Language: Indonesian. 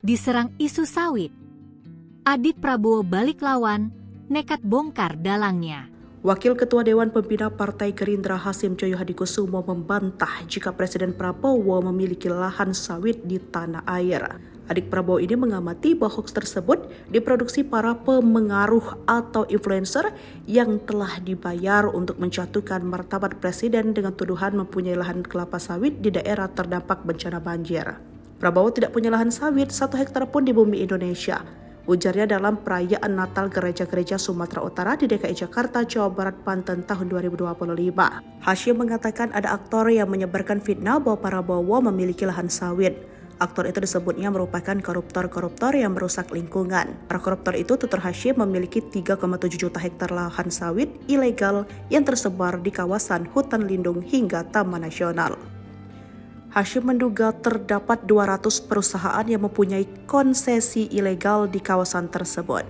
Diserang isu sawit, adik Prabowo balik lawan, nekat bongkar dalangnya. Wakil Ketua Dewan Pembina Partai Gerindra Hasyim Joyo Hadikusumo membantah jika Presiden Prabowo memiliki lahan sawit di tanah air. Adik Prabowo ini mengamati bahwa hoax tersebut diproduksi para pemengaruh atau influencer yang telah dibayar untuk menjatuhkan martabat Presiden dengan tuduhan mempunyai lahan kelapa sawit di daerah terdampak bencana banjir. Prabowo tidak punya lahan sawit 1 hektar pun di bumi Indonesia, ujarnya dalam perayaan Natal gereja-gereja Sumatera Utara di DKI Jakarta, Jawa Barat, Banten tahun 2025. Hasyim mengatakan ada aktor yang menyebarkan fitnah bahwa Prabowo memiliki lahan sawit. Aktor itu disebutnya merupakan koruptor-koruptor yang merusak lingkungan. Para koruptor itu tutur Hasyim memiliki 3,7 juta hektar lahan sawit ilegal yang tersebar di kawasan hutan lindung hingga taman nasional. Hasyim menduga terdapat 200 perusahaan yang mempunyai konsesi ilegal di kawasan tersebut.